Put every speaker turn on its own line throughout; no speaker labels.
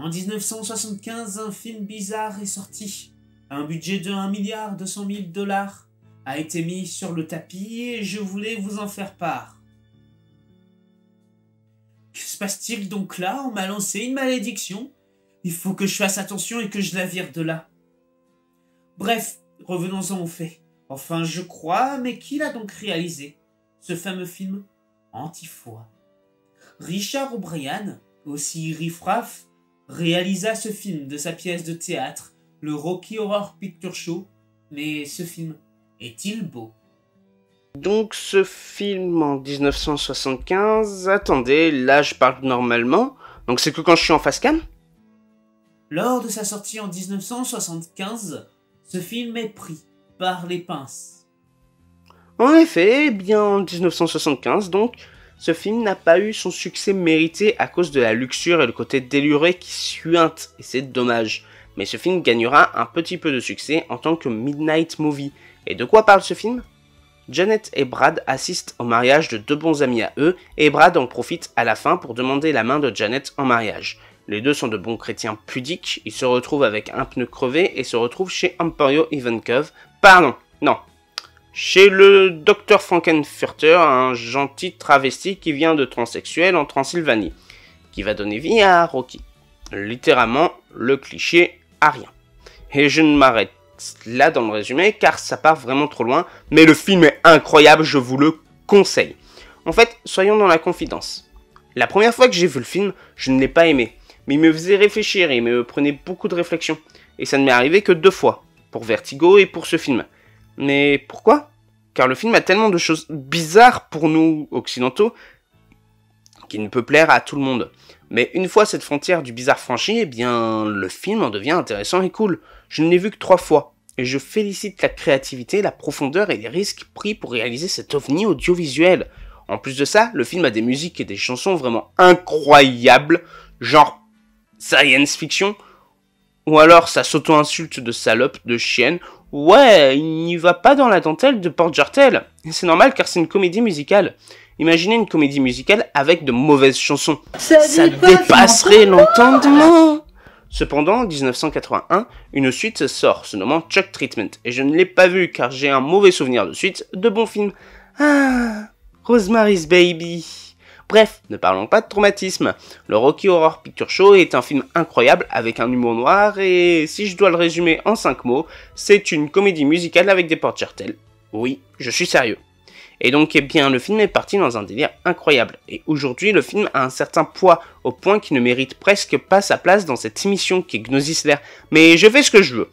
En 1975, un film bizarre est sorti. Un budget de 1,2 milliard a été mis sur le tapis et je voulais vous en faire part. Que se passe-t-il donc là? On m'a lancé une malédiction. Il faut que je fasse attention et que je la vire de là. Bref, revenons-en aux faits. Enfin, je crois, mais qui l'a donc réalisé? Ce fameux film Antifoie. Richard O'Brien, aussi riff-raff, réalisa ce film de sa pièce de théâtre, le Rocky Horror Picture Show. Mais ce film est-il beau?
Donc ce film en 1975, attendez, là je parle normalement, donc c'est que quand je suis en face cam?
Lors de sa sortie en 1975, ce film est pris par les pinces.
En effet, eh bien en 1975 donc, ce film n'a pas eu son succès mérité à cause de la luxure et le côté déluré qui suinte, et c'est dommage. Mais ce film gagnera un petit peu de succès en tant que Midnight Movie. Et de quoi parle ce film? Janet et Brad assistent au mariage de deux bons amis à eux, et Brad en profite à la fin pour demander la main de Janet en mariage. Les deux sont de bons chrétiens pudiques, ils se retrouvent avec un pneu crevé et se retrouvent chez Emporio Ivankov, chez le Dr Frankenfurter, un gentil travesti qui vient de transsexuel en Transylvanie, qui va donner vie à Rocky. Littéralement, le cliché à rien. Et je ne m'arrête là dans le résumé car ça part vraiment trop loin, mais le film est incroyable, je vous le conseille. En fait, soyons dans la confidence. La première fois que j'ai vu le film, je ne l'ai pas aimé, mais il me faisait réfléchir et il me prenait beaucoup de réflexion. Et ça ne m'est arrivé que 2 fois, pour Vertigo et pour ce film. Mais pourquoi? Car le film a tellement de choses bizarres pour nous occidentaux qu'il ne peut plaire à tout le monde. Mais une fois cette frontière du bizarre franchie, eh bien, le film en devient intéressant et cool. Je ne l'ai vu que 3 fois, et je félicite la créativité, la profondeur et les risques pris pour réaliser cet ovni audiovisuel. En plus de ça, le film a des musiques et des chansons vraiment incroyables, genre science fiction, ou alors ça s'auto-insulte de salope, de chienne. Ouais, il n'y va pas dans la dentelle de Porte-Jartel. Et c'est normal car c'est une comédie musicale. Imaginez une comédie musicale avec de mauvaises chansons. Ça dépasserait l'entendement. Cependant, en 1981, une suite sort, se nommant Chuck Treatment. Et je ne l'ai pas vue car j'ai un mauvais souvenir de suite de bons films. Ah, Rosemary's Baby. Bref, ne parlons pas de traumatisme. Le Rocky Horror Picture Show est un film incroyable avec un humour noir et, si je dois le résumer en 5 mots, c'est une comédie musicale avec des Porte-Jartel. Oui, je suis sérieux. Et donc, eh bien, le film est parti dans un délire incroyable. Et aujourd'hui, le film a un certain poids, au point qu'il ne mérite presque pas sa place dans cette émission qui est Gnosislaire. Mais je fais ce que je veux.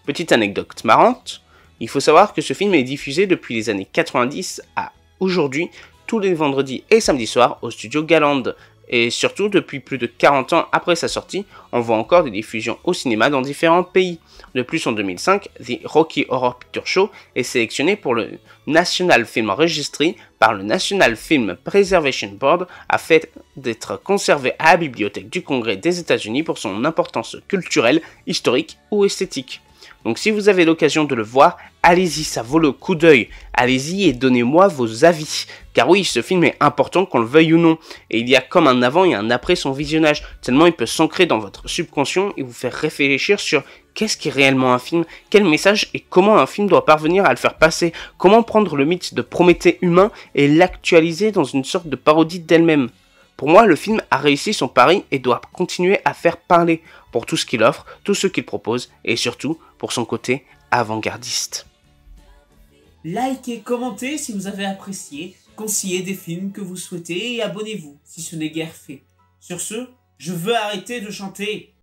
Petite anecdote marrante, il faut savoir que ce film est diffusé depuis les années 90 à aujourd'hui, tous les vendredis et samedis soirs au studio Galand. Et surtout, depuis plus de 40 ans après sa sortie, on voit encore des diffusions au cinéma dans différents pays. De plus, en 2005, The Rocky Horror Picture Show est sélectionné pour le National Film Registry par le National Film Preservation Board afin d'être conservé à la Bibliothèque du Congrès des États-Unis pour son importance culturelle, historique ou esthétique. Donc si vous avez l'occasion de le voir, allez-y, ça vaut le coup d'œil. Allez-y et donnez-moi vos avis. Car oui, ce film est important qu'on le veuille ou non. Et il y a comme un avant et un après son visionnage. Tellement il peut s'ancrer dans votre subconscient et vous faire réfléchir sur qu'est-ce qu'est réellement un film, quel message et comment un film doit parvenir à le faire passer. Comment prendre le mythe de Prométhée humain et l'actualiser dans une sorte de parodie d'elle-même. Pour moi, le film a réussi son pari et doit continuer à faire parler pour tout ce qu'il offre, tout ce qu'il propose et surtout pour son côté avant-gardiste.
Likez, commentez si vous avez apprécié, conseillez des films que vous souhaitez et abonnez-vous si ce n'est guère fait. Sur ce, je veux arrêter de chanter.